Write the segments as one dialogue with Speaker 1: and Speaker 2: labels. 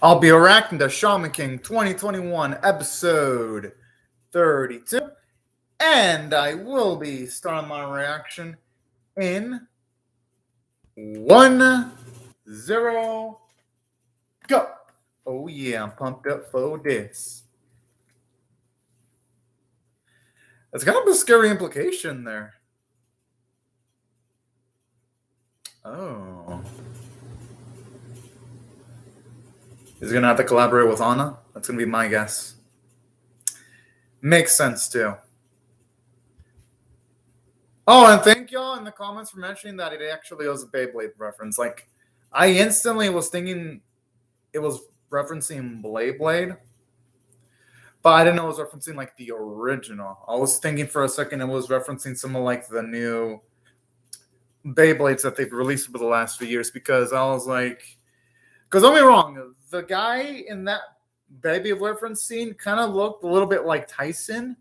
Speaker 1: I'll be reacting to Shaman King 2021 episode 32. And I will be starting my reaction in 1, 0, go. Oh yeah, I'm pumped up for this. That's kind of a scary implication there. Oh. He's going to have to collaborate with Anna? That's going to be my guess. Makes sense, too. Oh, and thank y'all in the comments for mentioning that it actually was a Beyblade reference. Like, I instantly was thinking it was referencing Blade, but I didn't know it was referencing, like, the original. I was thinking for a second it was referencing some of, like, the new Beyblades that they've released over the last few years, because I was like... Because don't get me wrong, the guy in that baby reference scene kind of looked a little bit like Tyson,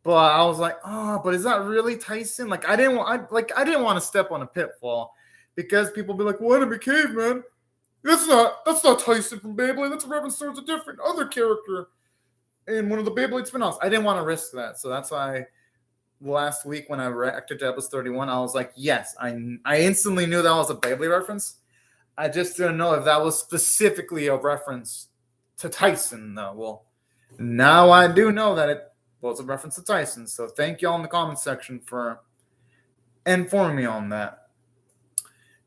Speaker 1: but I was like, oh, but is that really Tyson? Like, I didn't want to step on a pitfall, because people be like, well, enemy caveman, that's not Tyson from Beyblade. That's a reference towards a different other character in one of the Beyblade spin-offs. I didn't want to risk that, so that's why last week when I reacted to episode 31, I was like, yes, I instantly knew that was a Beyblade reference. I just didn't know if that was specifically a reference to Tyson, though. Well, now I do know that it was a reference to Tyson. So thank y'all in the comment section for informing me on that.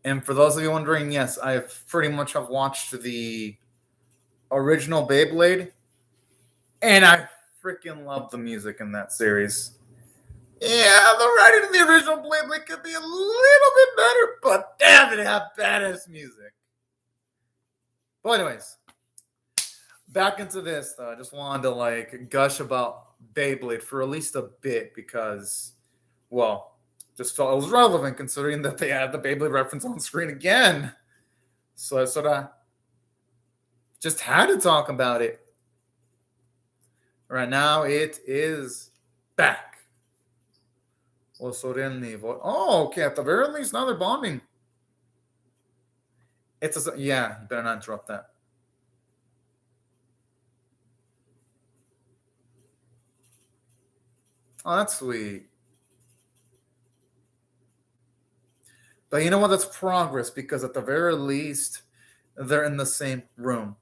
Speaker 1: And for those of you wondering, yes, I pretty much have watched the original Beyblade, and I freaking love the music in that series. Yeah, the writing in the original Beyblade could be a little bit better, but damn, it had badass music. But anyways, back into this, though. I just wanted to, gush about Beyblade for at least a bit, because, well, just felt it was relevant considering that they had the Beyblade reference on screen again. So I sort of just had to talk about it. Right now, it is back. Oh, okay. At the very least, now they're bonding. Yeah, you better not interrupt that. Oh, that's sweet. But you know what? That's progress, because at the very least, they're in the same room.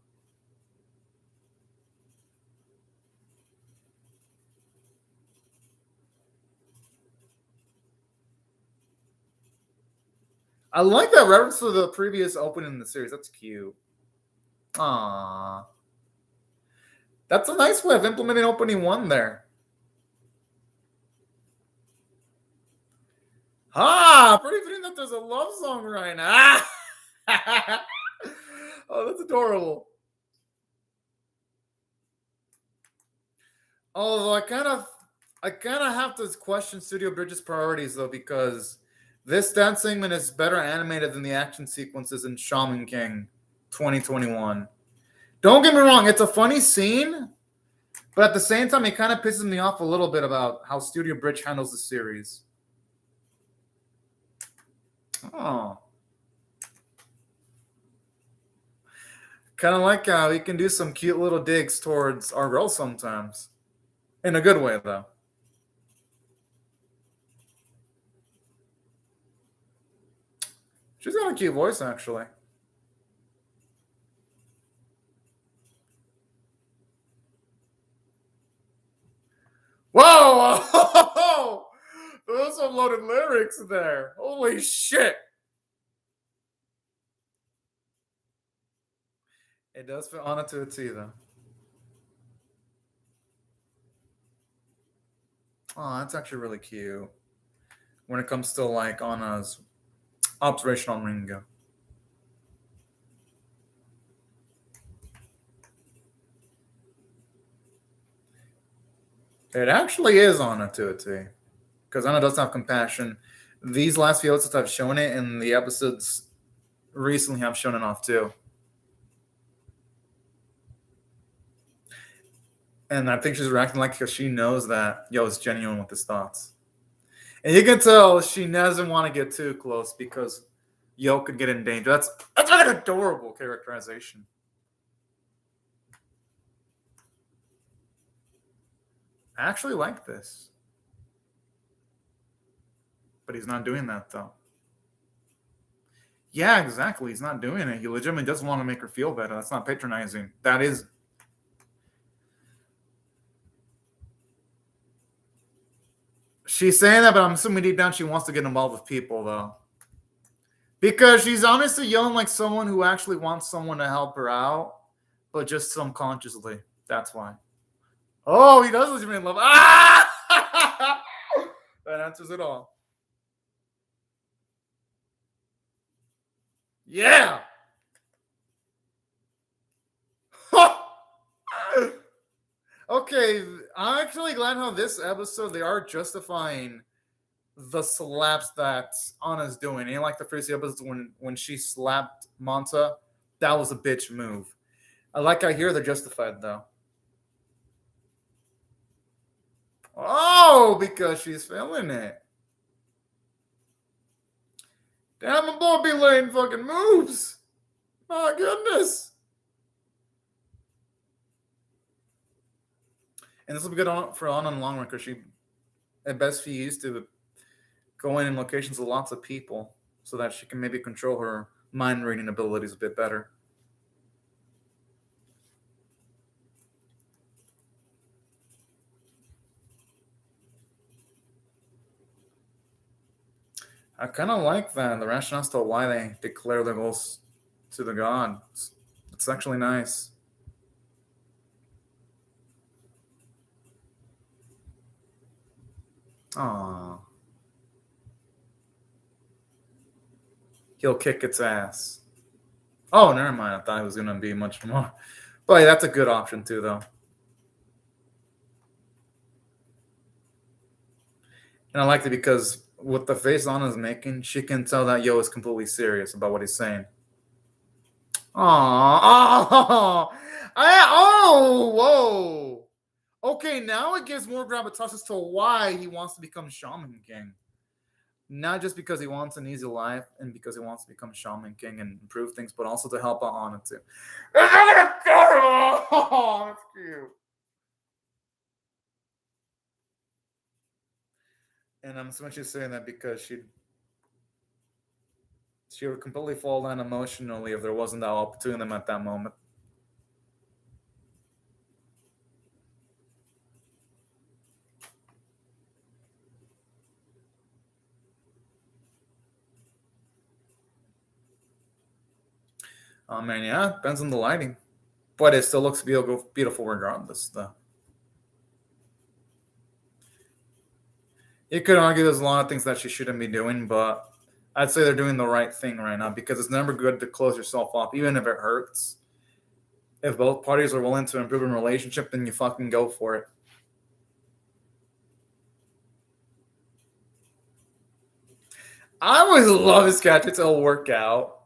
Speaker 1: I like that reference to the previous opening in the series. That's cute. Aww. That's a nice way of implementing opening 1 there. Pretty fitting that there's a love song right now. Oh, that's adorable. Although I kind of have to question Studio Bridge's priorities, though, because this dance segment is better animated than the action sequences in Shaman King 2021. Don't get me wrong, it's a funny scene, but at the same time, it kind of pisses me off a little bit about how Studio Bridge handles the series. Oh. Kind of like how he can do some cute little digs towards our girls sometimes. In a good way, though. She's got a cute voice, actually. Whoa! Those are loaded lyrics there. Holy shit. It does fit Anna to a T, though. Oh, that's actually really cute. When it comes to, Anna's observation on Ringo. It actually is Anna to a T. Because Anna does have compassion. These last few episodes have shown it, and the episodes recently have shown it off, too. And I think she's reacting because she knows that Yo is genuine with his thoughts. And you can tell she doesn't want to get too close, because Yo could get in danger. That's like an adorable characterization. I actually like this. But he's not doing that, though. Yeah, exactly. He's not doing it. He legitimately doesn't want to make her feel better. That's not patronizing. That is... She's saying that, but I'm assuming deep down she wants to get involved with people, though. Because she's honestly yelling like someone who actually wants someone to help her out, but just subconsciously. That's why. Oh, he does legitimately love... Ah! That answers it all. Yeah! Okay, I'm actually glad how this episode they are justifying the slaps that Anna's doing. And like the first episode when she slapped Manta, that was a bitch move. I like how here they're justified though. Oh, because she's feeling it. Damn, my boy be laying fucking moves. My goodness. And this will be good for Anna in the long run because she, at best, she used to go in locations with lots of people so that she can maybe control her mind reading abilities a bit better. I kind of like that, the rationale as to why they declare their goals to the gods. It's actually nice. Aww. He'll kick its ass. Oh, never mind. I thought it was going to be much more. But that's a good option too, though. And I liked it because with the face Anna's making, she can tell that Yo is completely serious about what he's saying. Aww. Oh, whoa. Okay, now it gives more gravitas as to why he wants to become Shaman King. Not just because he wants an easy life and because he wants to become Shaman King and improve things, but also to help out Anna too. Oh, that's cute. And I'm assuming she's saying that because she would completely fall down emotionally if there wasn't that up between them at that moment. Oh man, yeah, depends on the lighting. But it still looks beautiful regardless, though. You could argue there's a lot of things that she shouldn't be doing, but I'd say they're doing the right thing right now because it's never good to close yourself off, even if it hurts. If both parties are willing to improve a relationship, then you fucking go for it. I always love his gadgets. It'll work out.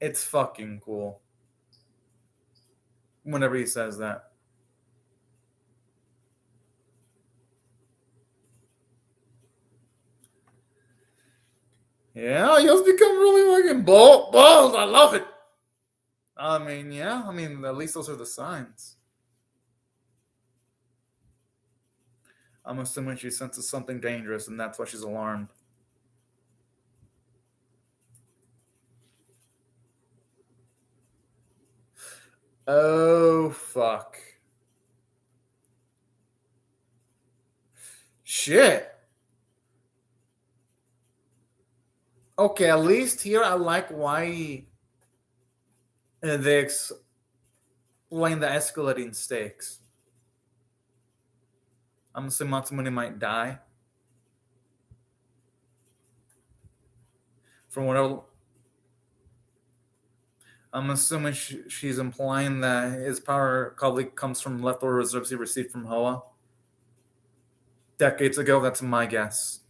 Speaker 1: It's fucking cool. Whenever he says that. Yeah, he's become really fucking bold. I love it. I mean, yeah. I mean, at least those are the signs. I'm assuming she senses something dangerous, and that's why she's alarmed. Oh, fuck. Shit. Okay, at least here I like why they explain the escalating stakes. I'm assuming Matsumune might die. From whatever... I'm assuming she's implying that his power probably comes from leftover reserves he received from Hoa decades ago. That's my guess.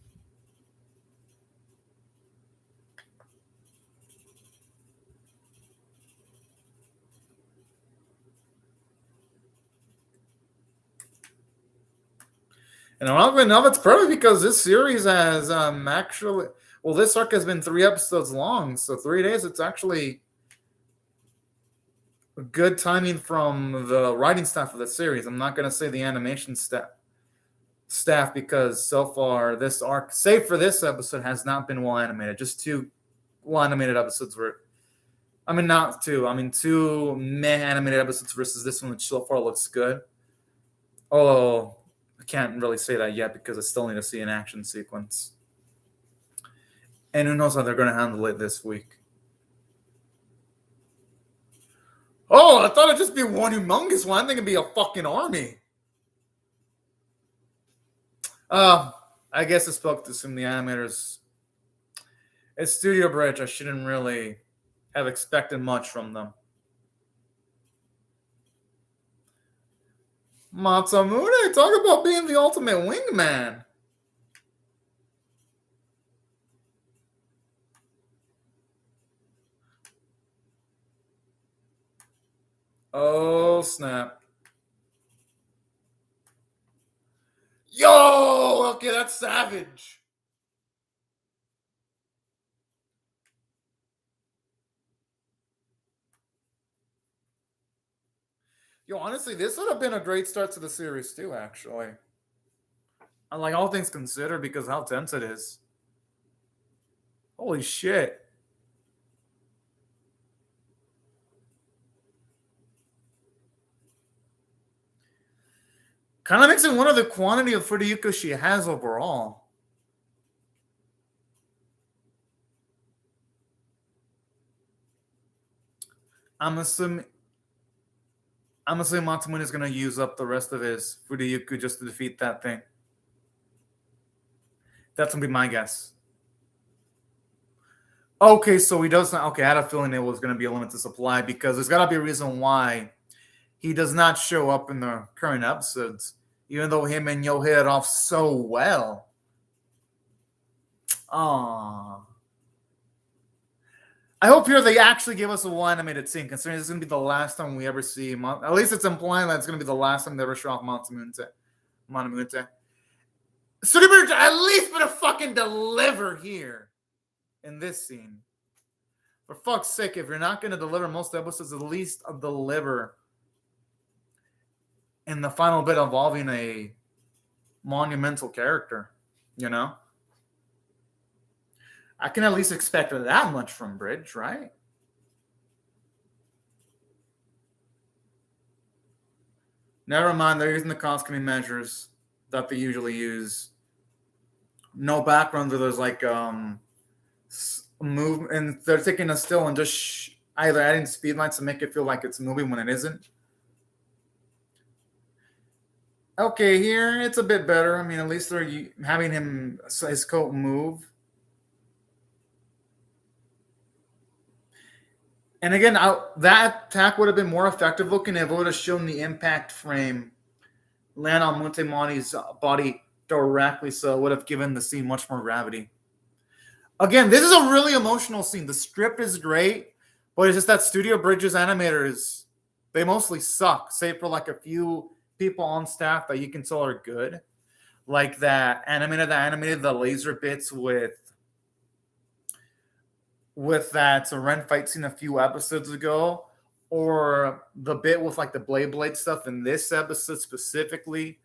Speaker 1: And enough, it's probably because this series has actually... Well, this arc has been 3 episodes long, so 3 days, it's actually good timing from the writing staff of the series. I'm not going to say the animation staff because so far this arc, save for this episode, has not been well animated. Just 2 well animated episodes were. I mean, not 2. I mean, 2 meh animated episodes versus this one, which so far looks good. Oh, I can't really say that yet because I still need to see an action sequence. And who knows how they're going to handle it this week. Oh, I thought it'd just be one humongous one. I think it'd be a fucking army. I guess I spoke to some of the animators. It's Studio Bridge. I shouldn't really have expected much from them. Masamune, talk about being the ultimate wingman. Oh, snap. Yo! Okay, that's savage. Yo, honestly, this would have been a great start to the series, too, actually. Like, all things considered, because how tense it is. Holy shit. Kind of makes it one of the quantity of Furuyuko she has overall. I'm assuming Matsumune is going to use up the rest of his Furuyuku just to defeat that thing. That's going to be my guess. Okay, so he does not. Okay, I had a feeling it was going to be a limited supply because there's got to be a reason why he does not show up in the current episodes, even though him and Yo hit it off so well. Aww. I hope here they actually give us a well animated scene, considering this is going to be the last time we ever see. At least it's implying that it's going to be the last time they ever show off Monamute. Tsuruberge at least better fucking deliver here in this scene. For fuck's sake, if you're not going to deliver most episodes, at least deliver in the final bit involving a monumental character, you know? I can at least expect that much from Bridge, right? Never mind, they're using the cost-cutting measures that they usually use. No background where there's like move, and they're taking a still and just either adding speed lines to make it feel like it's moving when it isn't. Okay, here it's a bit better. I mean, at least they're having his coat move. And again, that attack would have been more effective looking if it would have shown the impact frame land on Montemani's body directly, so it would have given the scene much more gravity. Again, this is a really emotional scene. The script is great, but it's just that Studio Bridge's animators, they mostly suck, save for like a few people on staff that you can tell are good. Like that animator that animated the laser bits with that Ren fight scene a few episodes ago, or the bit with like the blade stuff in this episode specifically.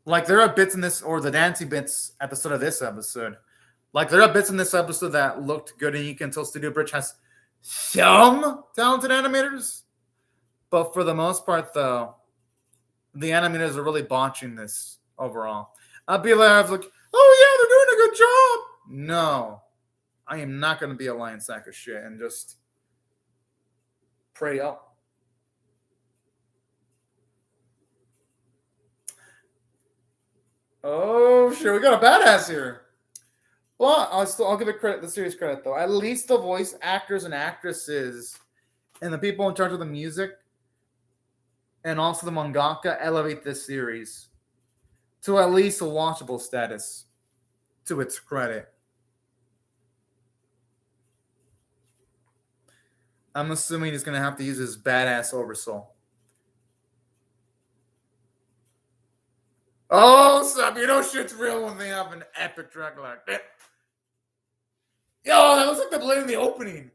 Speaker 1: Like there are bits in this, or the dancing bits at the start of this episode. Like there are bits in this episode that looked good, and you can tell Studio Bridge has some talented animators. But for the most part, though, the animators are really botching this overall. I'll be like, oh yeah, they're doing a good job. No. I am not going to be a lion sack of shit and just pray up. Oh shit, we got a badass here. Well, I'll give it credit, the series credit though. At least the voice actors and actresses and the people in charge of the music and also the mangaka elevate this series to at least a watchable status, to its credit. I'm assuming he's going to have to use his badass oversoul. Oh, sup, you know shit's real when they have an epic track like that. Yo, that looks like the blade in the opening.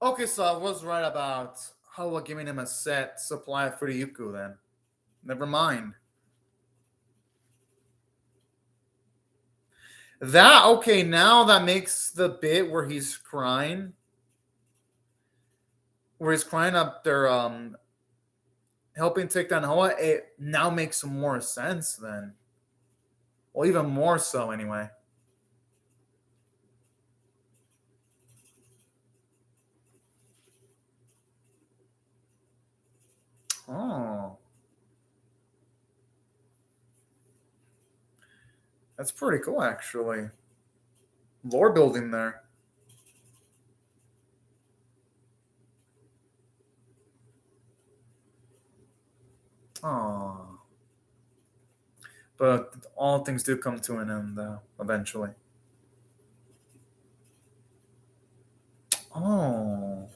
Speaker 1: Okay, so I was right about Hawa giving him a set supply of Furiyuku then. Never mind. That, okay, now that makes the bit where he's crying. Where he's crying up there, helping take down Hoa, it now makes more sense then. Well, even more so anyway. Oh. That's pretty cool, actually. Lore building there. Oh. But all things do come to an end, though, eventually. Oh.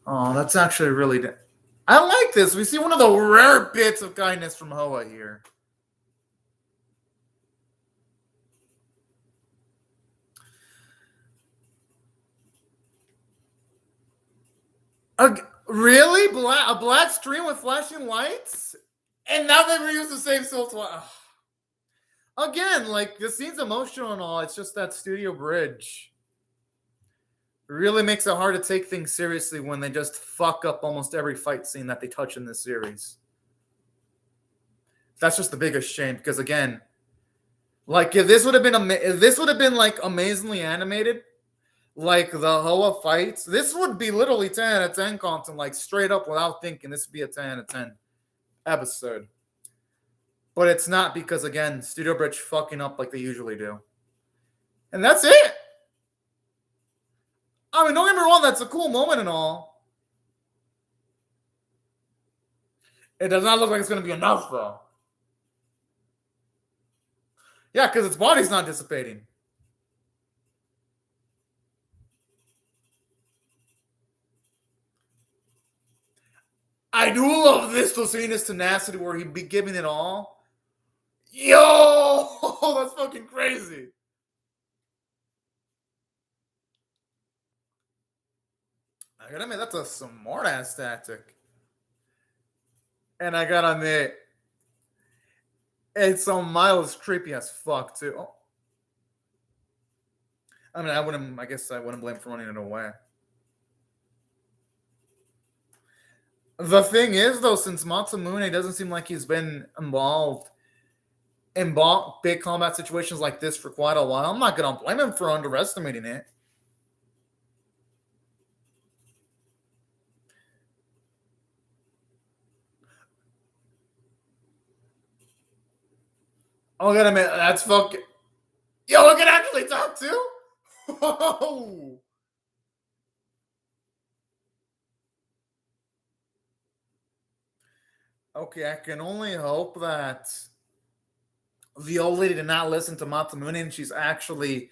Speaker 1: Oh, that's actually really. I like this. We see one of the rare bits of kindness from Hoa here. Really? A black stream with flashing lights? And now they reuse the same still twice. Again, like, the scene's emotional and all. It's just that studio bridge. It really makes it hard to take things seriously when they just fuck up almost every fight scene that they touch in this series. That's just the biggest shame because, again, like, if this would have been like amazingly animated, like the Hoa fights, this would be literally 10 out of 10 content, like straight up without thinking. This would be a 10 out of 10 episode. But it's not because, again, Studio Bridge fucking up like they usually do. And that's it. I mean, don't get me wrong, that's a cool moment and all. It does not look like it's going to be enough, though. Yeah, because its body's not dissipating. I do love this Lucina's tenacity where he'd be giving it all. Yo! That's fucking crazy. I gotta admit, that's a smart ass tactic. And I gotta admit, it's on Miles creepy as fuck too. Oh. I mean, I guess I wouldn't blame for running it away. The thing is, though, since Masamune doesn't seem like he's been involved in big combat situations like this for quite a while, I'm not gonna blame him for underestimating it. Oh, gotta admit, that's fucking. Yo, we can actually talk too? Oh. Okay, I can only hope that the old lady did not listen to Masamune and she's actually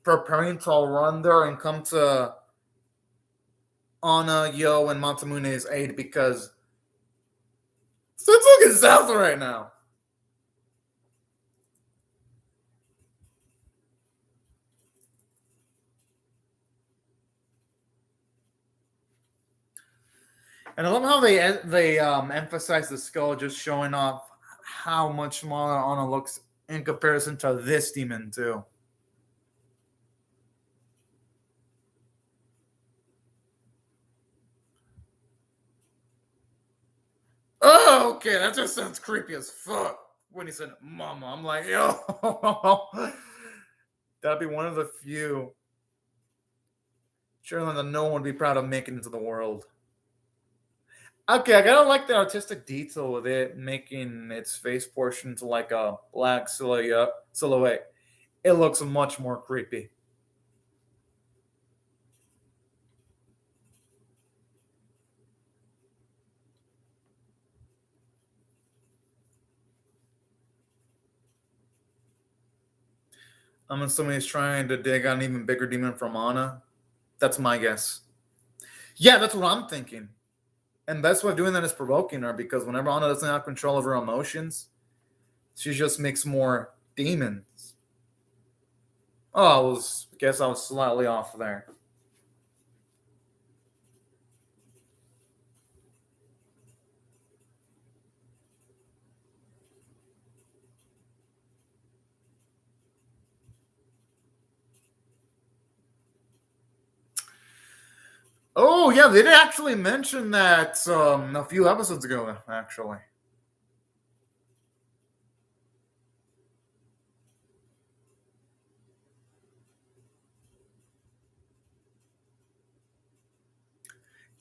Speaker 1: preparing to run there and come to Anna, Yo, and Matamune's aid because it's looking south right now. And I love how they emphasize the skull, just showing off how much smaller Anna looks in comparison to this demon too. Oh, okay, that just sounds creepy as fuck. When he said "mama," I'm like, yo, that'd be one of the few children that no one would be proud of making into the world. Okay, I gotta like the artistic detail with it, making its face portion to like a black silhouette. It looks much more creepy. I'm assuming he's trying to dig out an even bigger demon from Anna. That's my guess. Yeah, that's what I'm thinking. And best way of doing that is provoking her, because whenever Anna doesn't have control of her emotions, she just makes more demons. Oh, I guess I was slightly off there. Oh yeah, they did actually mention that a few episodes ago, actually.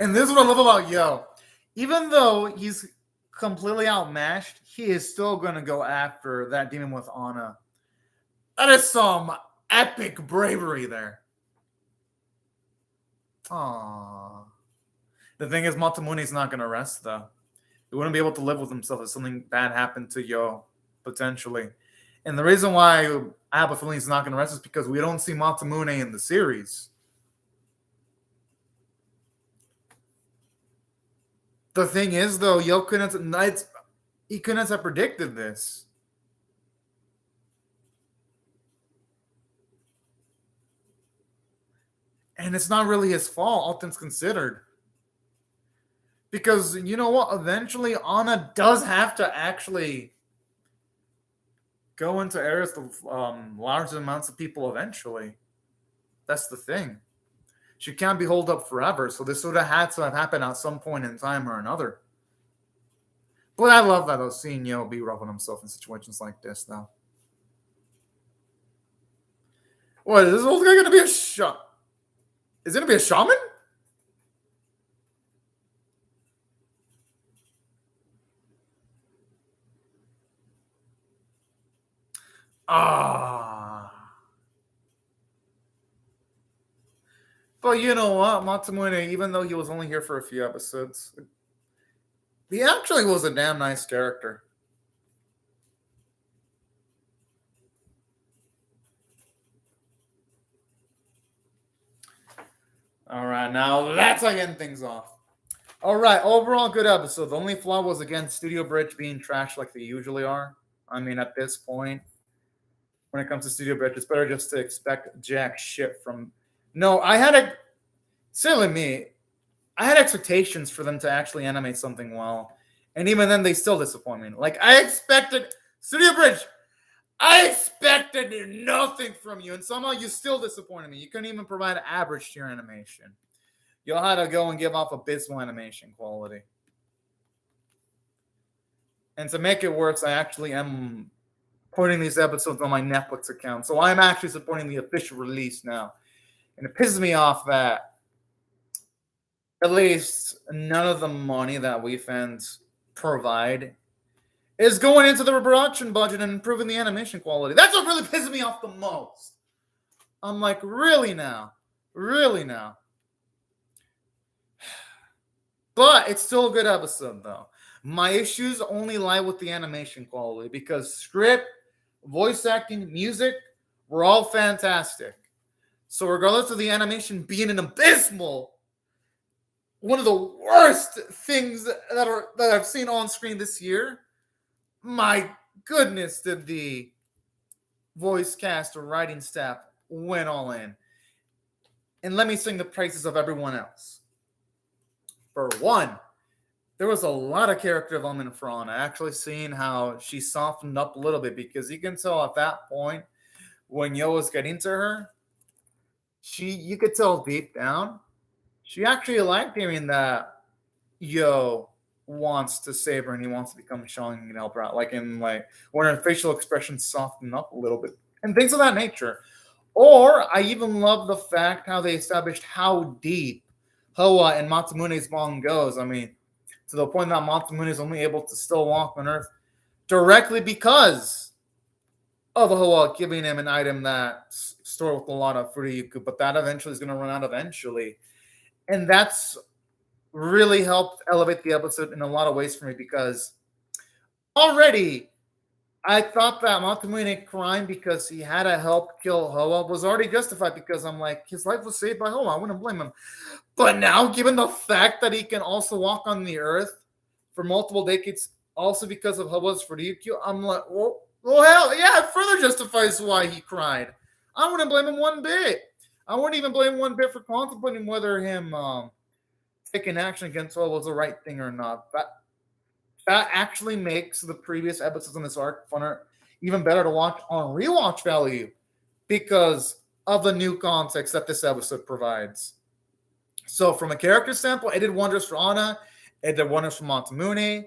Speaker 1: And this is what I love about Yo. Even though he's completely outmatched, he is still gonna go after that demon with Anna. That is some epic bravery there. Aww. The thing is, Matamune's not gonna rest though. He wouldn't be able to live with himself if something bad happened to Yo, potentially. And the reason why I have a feeling he's not gonna rest is because we don't see Matamune in the series. The thing is, though, Yo couldn't he couldn't have predicted this. And it's not really his fault, all things considered. Because you know what? Eventually, Anna does have to actually go into areas of large amounts of people eventually. That's the thing. She can't be holed up forever, so this would have had to have happened at some point in time or another. But I love that though, seeing Yo be rough on himself in situations like this, though. What, is this old guy gonna be a shaman? Is it gonna be a shaman? Ah. But you know what, Matsumune, even though he was only here for a few episodes, he actually was a damn nice character. All right, now that's how getting things off. All right, overall good episode. The only flaw was again Studio Bridge being trashed like they usually are. I mean, at this point, when it comes to Studio Bridge, it's better just to expect jack shit from. No, I had a silly me. I had expectations for them to actually animate something well, and even then, they still disappoint me. Like I expected Studio Bridge. I expected nothing from you, and somehow you still disappointed me. You couldn't even provide average tier animation. You'll have to go and give off abysmal animation quality. And to make it worse, I actually am putting these episodes on my Netflix account. So I'm actually supporting the official release now. And it pisses me off that at least none of the money that we fans provide is going into the production budget and improving the animation quality. That's what really pisses me off the most. I'm like, really now? Really now? But it's still a good episode, though. My issues only lie with the animation quality because script, voice acting, music were all fantastic. So, regardless of the animation being an abysmal, one of the worst things that I've seen on screen this year, my goodness, did the voice cast or writing staff went all in. And let me sing the praises of everyone else. For one, there was a lot of character development for Anna. Actually, seeing how she softened up a little bit, because you can tell at that point when Yo was getting to her, you could tell deep down she actually liked hearing that Yo wants to save her and he wants to become Shaman and help her out. Like when her facial expressions soften up a little bit and things of that nature. Or I even love the fact how they established how deep Hoa and Matsumone's bond goes. I mean, to the point that Matsumune is only able to still walk on Earth directly because of Hoa giving him an item that's stored with a lot of Furiyuku, but that eventually is going to run out eventually. And that's really helped elevate the episode in a lot of ways for me, because already I thought that Masamune crying because he had to help kill Hoa was already justified because I'm like, his life was saved by Hoa. I wouldn't blame him. But now, given the fact that he can also walk on the earth for multiple decades, also because of Hoa's Ryukyu, I'm like, well, hell, yeah, it further justifies why he cried. I wouldn't blame him one bit. I wouldn't even blame him one bit for contemplating whether him taking action against Hoa was the right thing or not. That actually makes the previous episodes in this arc funner, even better to watch on rewatch value because of the new context that this episode provides. So, from a character standpoint, it did wonders for Anna. It did wonders for Masamune.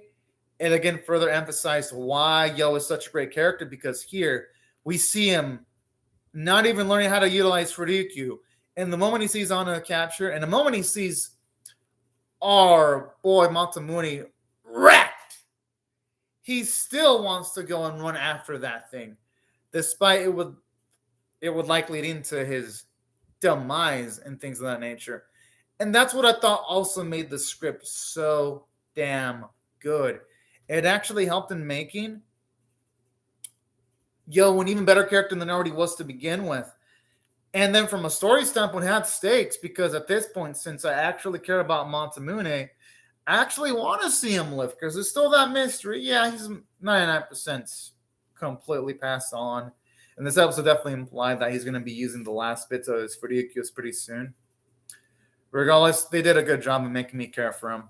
Speaker 1: It again further emphasized why Yo is such a great character because here we see him not even learning how to utilize Ryukyu. And the moment he sees Anna capture, and the moment he sees our boy Masamune wrecked, he still wants to go and run after that thing, despite it would likely lead into his demise and things of that nature. And that's what I thought also made the script so damn good. It actually helped in making Yo an even better character than already was to begin with. And then from a story standpoint, it had stakes because at this point, since I actually care about Masamune, I actually want to see him live because there's still that mystery. Yeah, he's 99% completely passed on. And this episode definitely implied that he's going to be using the last bits of his Ryukyus pretty soon. Regardless, they did a good job of making me care for him.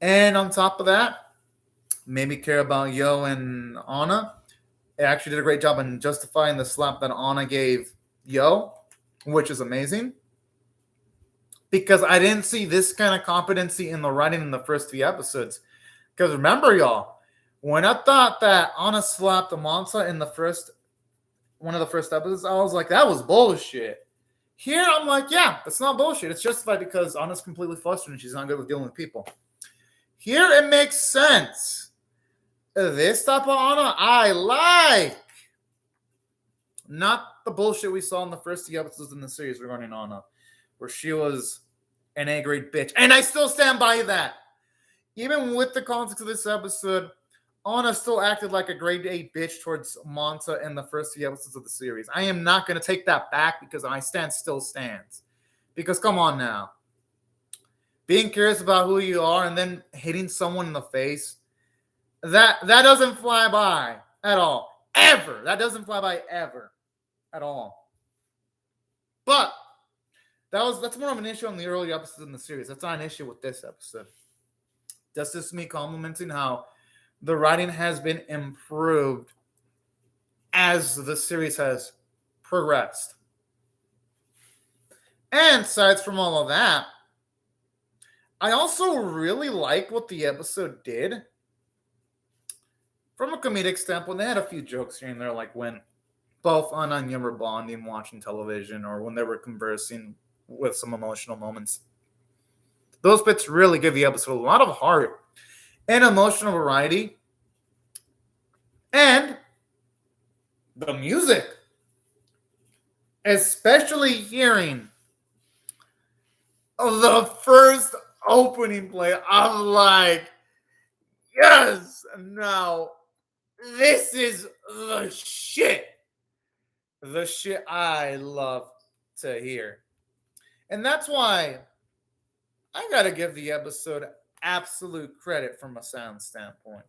Speaker 1: And on top of that, made me care about Yo and Anna. It actually did a great job in justifying the slap that Anna gave Yo, which is amazing. Because I didn't see this kind of competency in the writing in the first few episodes. Because remember, y'all, when I thought that Anna slapped Amansa in one of the first episodes, I was like, that was bullshit. Here, I'm like, yeah, that's not bullshit. It's justified because Anna's completely flustered and she's not good with dealing with people. Here, it makes sense. This type of Anna, I like. Not the bullshit we saw in the first few episodes in the series regarding Anna, where she was an A-grade bitch. And I still stand by that. Even with the context of this episode, Anna still acted like a grade A bitch towards Manta in the first few episodes of the series. I am not going to take that back because my stance still stands. Because come on now. Being curious about who you are and then hitting someone in the face, that doesn't fly by at all. Ever. That doesn't fly by ever. At all. But that's more of an issue on the early episodes in the series. That's not an issue with this episode. That's just me complimenting how the writing has been improved as the series has progressed. And aside from all of that, I also really like what the episode did. From a comedic standpoint, they had a few jokes here and there, like when both Anna and Yum were bonding, watching television, or when they were conversing with some emotional moments. Those bits really give the episode a lot of heart and emotional variety. And the music. Especially hearing the first opening play, I'm like, yes, now this is the shit. The shit I love to hear. And that's why I gotta give the episode absolute credit from a sound standpoint.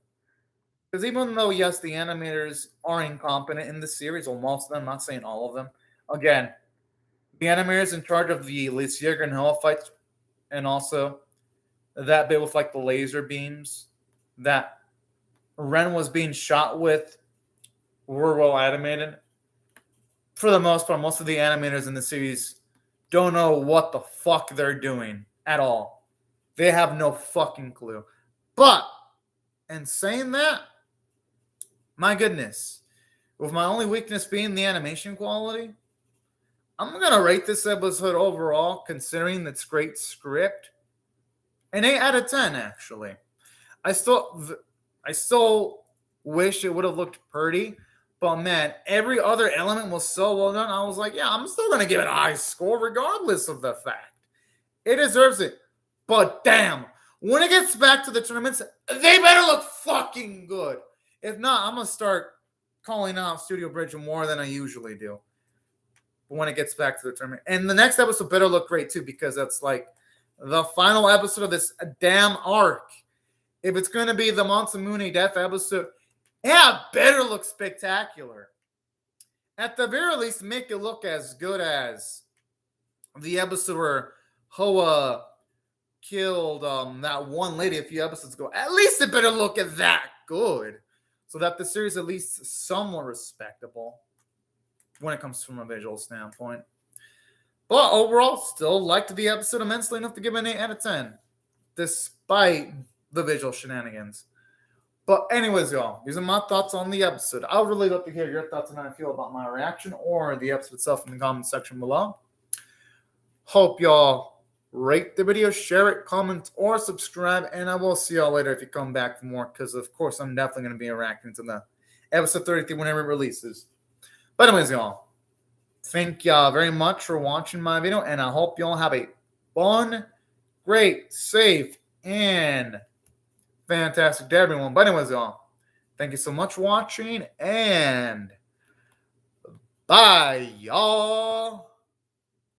Speaker 1: Because even though, yes, the animators are incompetent in the series, or most of them, I'm not saying all of them. Again, the animators in charge of the Lysier and Hell fights, and also that bit with like the laser beams that Ren was being shot with were well animated. For the most part, most of the animators in the series don't know what the fuck they're doing at all. They have no fucking clue. But, in saying that, my goodness, with my only weakness being the animation quality, I'm going to rate this episode overall, considering its great script, an 8 out of 10, actually. I still wish it would have looked pretty, but man, every other element was so well done. I was like, yeah, I'm still going to give it a high score regardless of the fact. It deserves it. But damn, when it gets back to the tournaments, they better look fucking good. If not, I'm going to start calling out Studio Bridge more than I usually do when it gets back to the tournament. And the next episode better look great too, because that's like the final episode of this damn arc. If it's going to be the Monsamune Death episode, yeah, better look spectacular. At the very least, make it look as good as the episode where Hoa killed that one lady a few episodes ago. At least it better look at that good, so that the series at least somewhat respectable when it comes from a visual standpoint. But overall, still liked the episode immensely enough to give it an 8 out of 10, despite the visual shenanigans. But anyways, y'all, these are my thoughts on the episode. I would really love to hear your thoughts on how you feel about my reaction or the episode itself in the comment section below. Hope y'all rate the video, share it, comment, or subscribe, and I will see y'all later if you come back for more, because of course I'm definitely going to be reacting to the episode 33 whenever it releases. But anyways, y'all, thank y'all very much for watching my video, and I hope y'all have a fun, great, safe, and fantastic day, everyone. But anyways, y'all, thank you so much for watching, and bye, y'all.